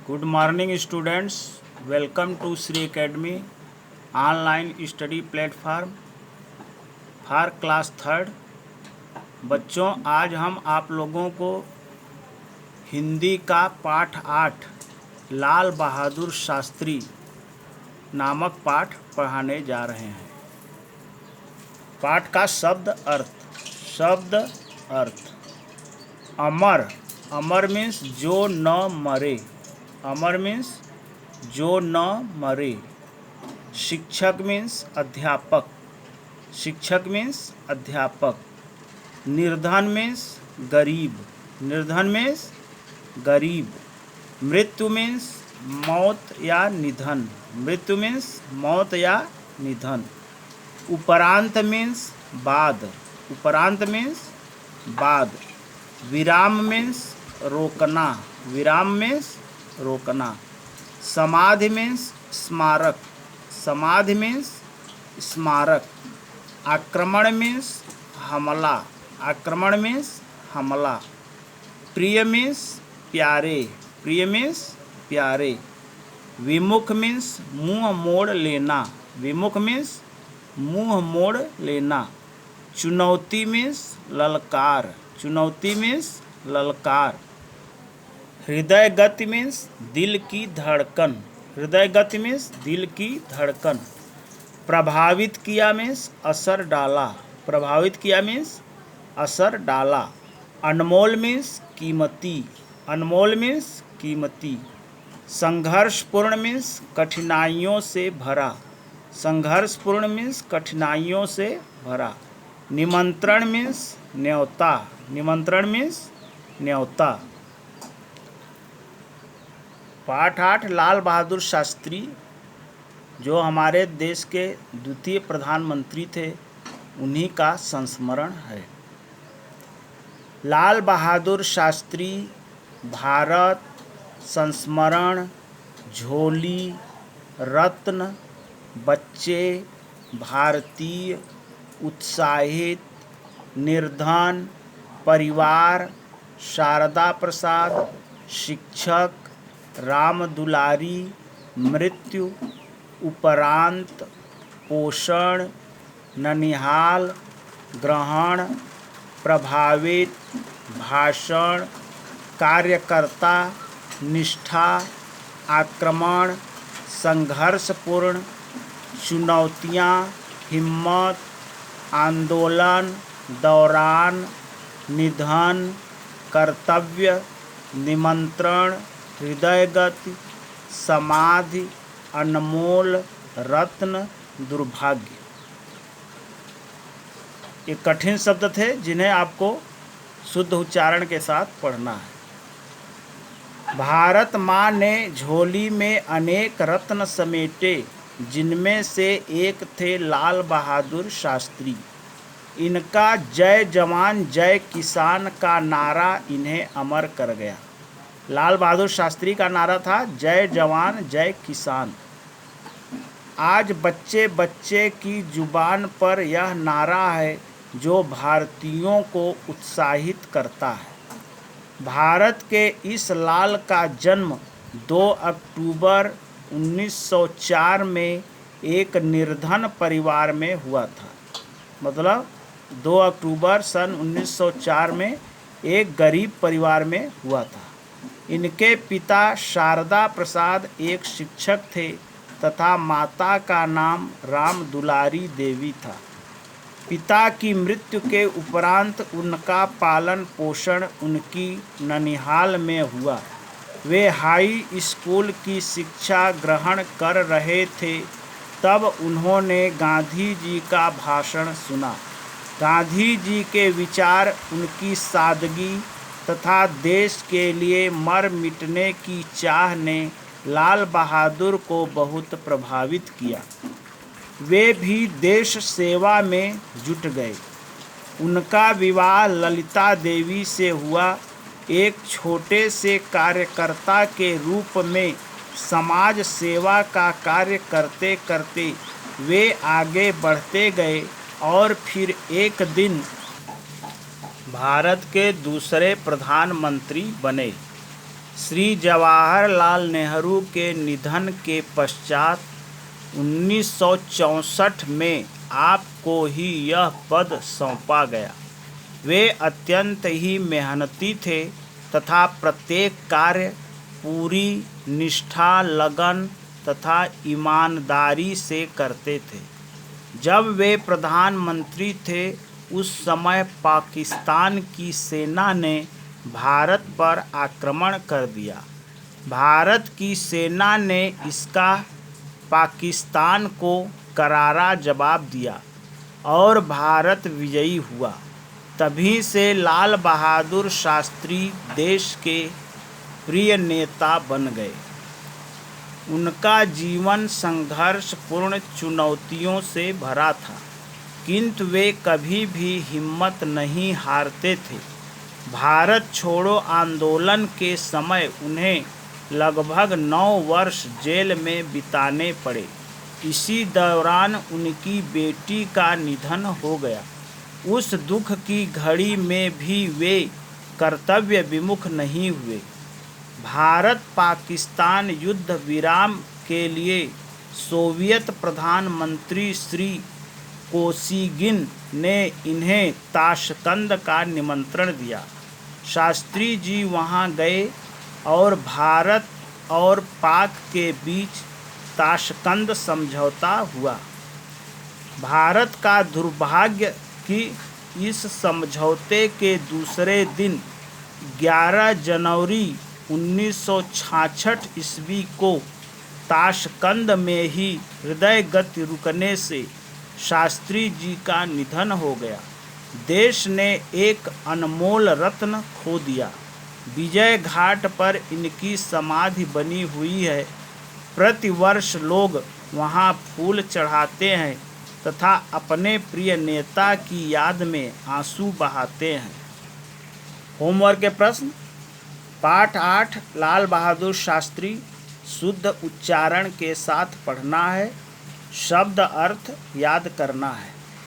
Good morning students. Welcome to Sri Academy online study platform for class third. बच्चों, आज हम आप लोगों को हिंदी का पाठ 8 लाल बहादुर शास्त्री नामक पाठ पढ़ाने जा रहे हैं। पाठ का शब्द अर्थ अमर। अमर मीन्स जो न मरे। अमर मीन्स जो न मरे। शिक्षक मीन्स अध्यापक। शिक्षक मीन्स अध्यापक। निर्धन मीन्स गरीब। निर्धन मीन्स गरीब। मृत्यु मीन्स मौत या निधन। मृत्यु मीन्स मौत या निधन। उपरांत मीन्स बाद। उपरांत मीन्स बाद। विराम मीन्स रोकना। विराम मीन्स रोकना। समाधि मीन्स स्मारक। समाधि मीन्स स्मारक। आक्रमण मीन्स हमला। आक्रमण मीन्स हमला। प्रिय मीन्स प्यारे। प्रिय मीन्स प्यारे। विमुख मीन्स मुंह मोड़ लेना। विमुख मीन्स मुंह मोड़ लेना। चुनौती मीन्स ललकार। चुनौती मीन्स ललकार। हृदय गति मीन्स दिल की धड़कन। हृदय गति मीन्स दिल की धड़कन। प्रभावित किया मीन्स असर डाला। प्रभावित किया मीन्स असर डाला। अनमोल मीन्स कीमती। अनमोल मीन्स कीमती। संघर्षपूर्ण मीन्स कठिनाइयों से भरा। संघर्षपूर्ण मीन्स कठिनाइयों से भरा। निमंत्रण मीन्स न्योता। निमंत्रण मीन्स न्योता। पाठ 8 लाल बहादुर शास्त्री जो हमारे देश के द्वितीय प्रधानमंत्री थे, उन्हीं का संस्मरण है। लाल बहादुर शास्त्री भारत संस्मरण, झोली, रत्न, बच्चे, भारतीय, उत्साहित, निर्धन, परिवार, शारदा प्रसाद, शिक्षक, राम दुलारी, मृत्यु, उपरांत, पोषण, ननिहाल, ग्रहण, प्रभावित, भाषण, कार्यकर्ता, निष्ठा, आक्रमण, संघर्षपूर्ण, चुनौतियाँ, हिम्मत, आंदोलन, दौरान, निधन, कर्तव्य, निमंत्रण, हृदयगति, समाधि, अनमोल, रत्न, दुर्भाग्य। ये कठिन शब्द थे जिन्हें आपको शुद्ध उच्चारण के साथ पढ़ना है। भारत माँ ने झोली में अनेक रत्न समेटे, जिनमें से एक थे लाल बहादुर शास्त्री। इनका जय जवान जय किसान का नारा इन्हें अमर कर गया। लाल बहादुर शास्त्री का नारा था जय जवान जय किसान। आज बच्चे बच्चे की जुबान पर यह नारा है जो भारतीयों को उत्साहित करता है। भारत के इस लाल का जन्म 2 अक्टूबर 1904 में एक निर्धन परिवार में हुआ था। मतलब 2 अक्टूबर सन 1904 में एक गरीब परिवार में हुआ था। इनके पिता शारदा प्रसाद एक शिक्षक थे तथा माता का नाम राम दुलारी देवी था। पिता की मृत्यु के उपरांत उनका पालन पोषण उनकी ननिहाल में हुआ। वे हाई स्कूल की शिक्षा ग्रहण कर रहे थे तब उन्होंने गांधी जी का भाषण सुना। गांधी जी के विचार, उनकी सादगी तथा देश के लिए मर मिटने की चाह ने लाल बहादुर को बहुत प्रभावित किया। वे भी देश सेवा में जुट गए। उनका विवाह ललिता देवी से हुआ। एक छोटे से कार्यकर्ता के रूप में समाज सेवा का कार्य करते करते वे आगे बढ़ते गए और फिर एक दिन भारत के दूसरे प्रधानमंत्री बने। श्री जवाहरलाल नेहरू के निधन के पश्चात 1964 में आपको ही यह पद सौंपा गया। वे अत्यंत ही मेहनती थे तथा प्रत्येक कार्य पूरी निष्ठा, लगन तथा ईमानदारी से करते थे। जब वे प्रधानमंत्री थे उस समय पाकिस्तान की सेना ने भारत पर आक्रमण कर दिया। भारत की सेना ने इसका पाकिस्तान को करारा जवाब दिया और भारत विजयी हुआ। तभी से लाल बहादुर शास्त्री देश के प्रिय नेता बन गए। उनका जीवन संघर्षपूर्ण चुनौतियों से भरा था, किंतु वे कभी भी हिम्मत नहीं हारते थे। भारत छोड़ो आंदोलन के समय उन्हें लगभग 9 वर्ष जेल में बिताने पड़े। इसी दौरान उनकी बेटी का निधन हो गया। उस दुख की घड़ी में भी वे कर्तव्य विमुख नहीं हुए। भारत पाकिस्तान युद्ध विराम के लिए सोवियत प्रधानमंत्री श्री कोसिगिन ने इन्हें ताशकंद का निमंत्रण दिया। शास्त्री जी वहां गए और भारत और पाक के बीच ताशकंद समझौता हुआ। भारत का दुर्भाग्य कि इस समझौते के दूसरे दिन 11 जनवरी 1966 ईस्वी को ताशकंद में ही हृदय गति रुकने से शास्त्री जी का निधन हो गया। देश ने एक अनमोल रत्न खो दिया। विजय घाट पर इनकी समाधि बनी हुई है। प्रतिवर्ष लोग वहां फूल चढ़ाते हैं तथा अपने प्रिय नेता की याद में आंसू बहाते हैं। होमवर्क के प्रश्न। पाठ 8 लाल बहादुर शास्त्री शुद्ध उच्चारण के साथ पढ़ना है। शब्द अर्थ याद करना है।